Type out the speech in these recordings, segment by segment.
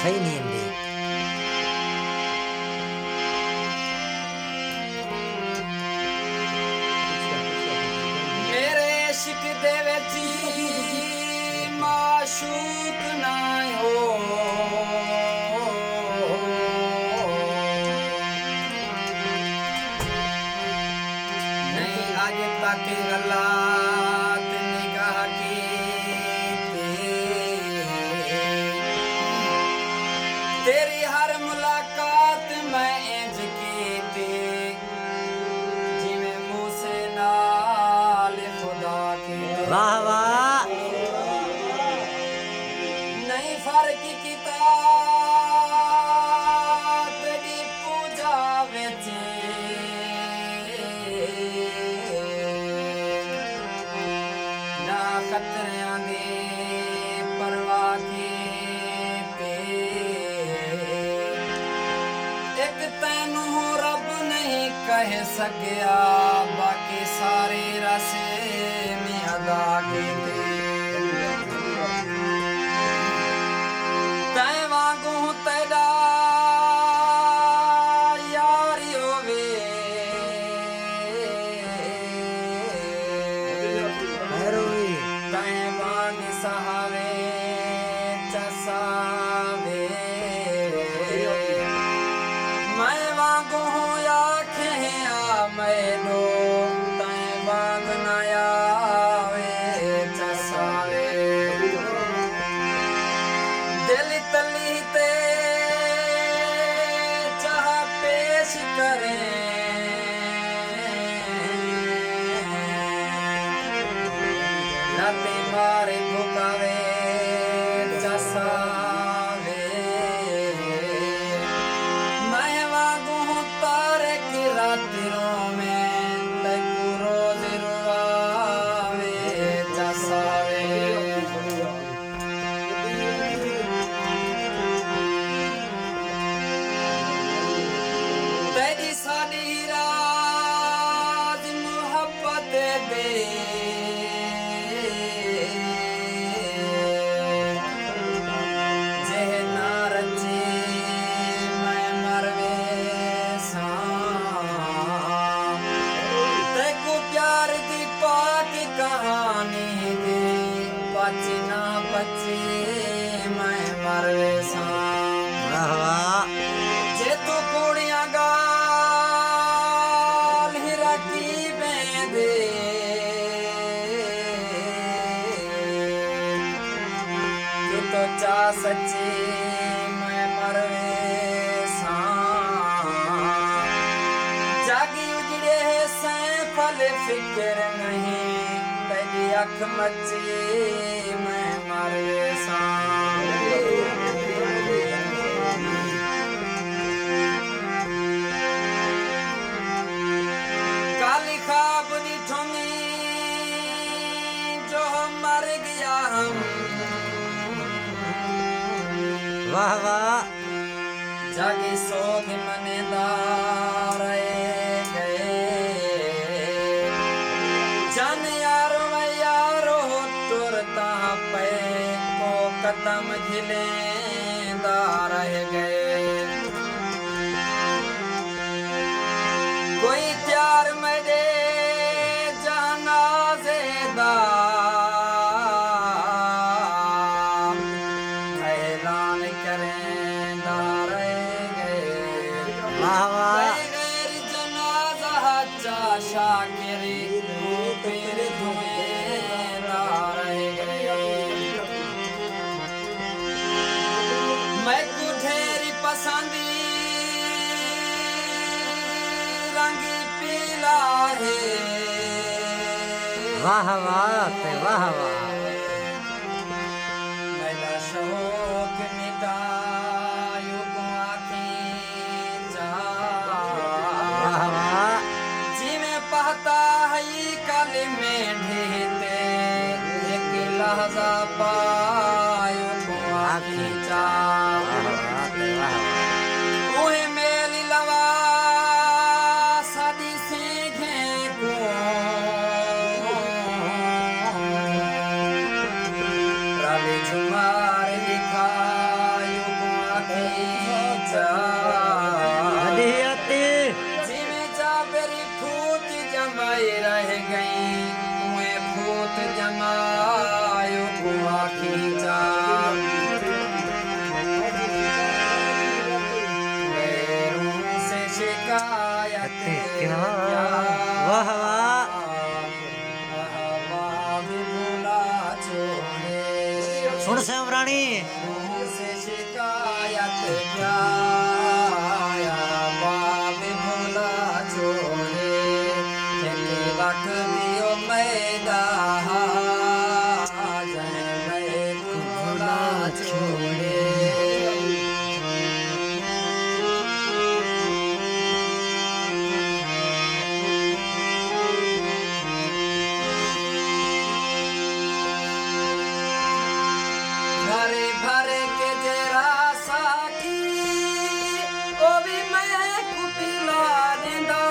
सही नियम दी मेरे इश्क दे विच माशूक ना हो नहीं अज तक गलात निगाह कीते तेरी हर मुलाकात मैं इंज कीती जिवें मूसे नाल खुदा कीते वाह वाह नहीं फर्क कीता तेरी पूजा विच ना खतरियां दी परवाह कीती एक तैनू रब नहीं कह सकिया बाकी सारे रसे में अदा कीते तै वांगू तेरा यारी होवे भैरवी तै वांग सहावे चसावे मैं वांगू आखे आ मैनू तै वांग न आवे चसावे दिल तली ते चाह पेश करे राते मारे भुकावे चसावे मैं वांगू तारे की रातिरों में तैकू रोज रुआवे चसावे तेरी साडी राज मुहब्बत दे जे ना रचे मैं मरवे सां तेको प्यार दी पाक कहानी दे बचे ना बचे मैं मरवे सां वाह वाह जे तू कुड़ियां गाल ही रखी बेंदे कि तो चा सच्ची मैं मरवे सां जागी उजड़े सैं फल फिक्र नहीं तेरी अख मची मैं मरवे सां काली ख्वाब दी ठुमी जो मर गया हम वाह वाह जागी सोग मनेदार गए जान यारो मैं यारो तुरता पे को कदम घिलेदार रह गए कोई प्यार मेरे जनाज़ेदा ऐलान करेंदा रह गए वाह वाह गैर जनाजा चाशा केरे फिर धुएंदा रह गए मैं कुठेरी पसंदी रंग पीला है वाह वाह ते वाह वाह मेरा शौक मिटायो को आँखें जा वाह वाह जिਵੇਂ पहता है कल में ढेते एक लहजा पायो को आँखें जा वाह वाह ते वाह वाह ओहे मेली लवा सादी सीखे को राले झुमार दिखायो को शिकायत क्या वाह वाह भूला छोड़े सुन श्यामराणी से शिकायत क्या भूला छोड़े रख दियो मैदान जय भूला छोड़े भरे भरे के जरा साकी ओ भी मैं कुपिला दिंदा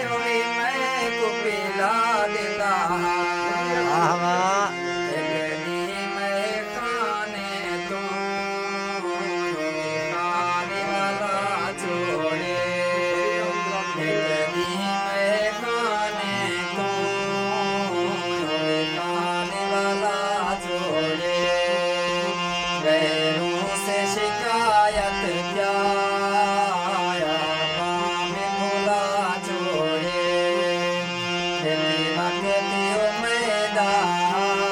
ओ भी मैं कुपिला दिंदा वाह वाह तेरी मैं खाने तो खाने वाला छोड़े तेरी मैं खाने को खाने वाला छोड़े गैरों से शिकायत क्या में भूला छोड़े तेरी भक्ति ओ मैदान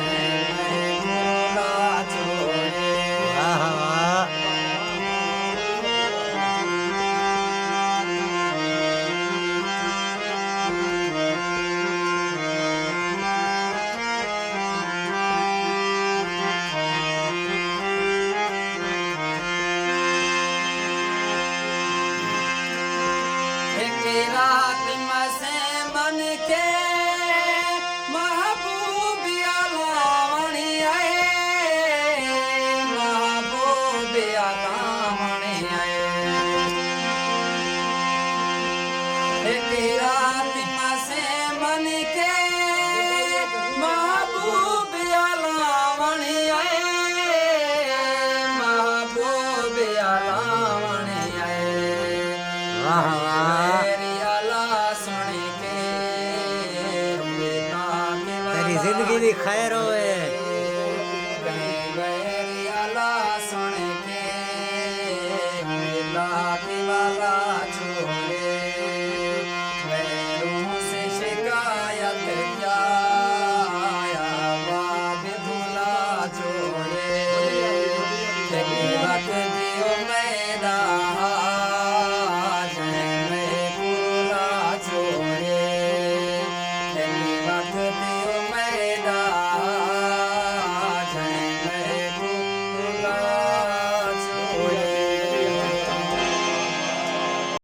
में भूला छोड़े वाह वाह एक रात में से मन के महबूबिया लावणी आए महबूबिया लावणी आए एक रात में से मन के महबूबिया लावणी आए महबूबिया लावणी आए वाह वाह तेरी अला सुन के तेरी जिंदगी दी खैर होए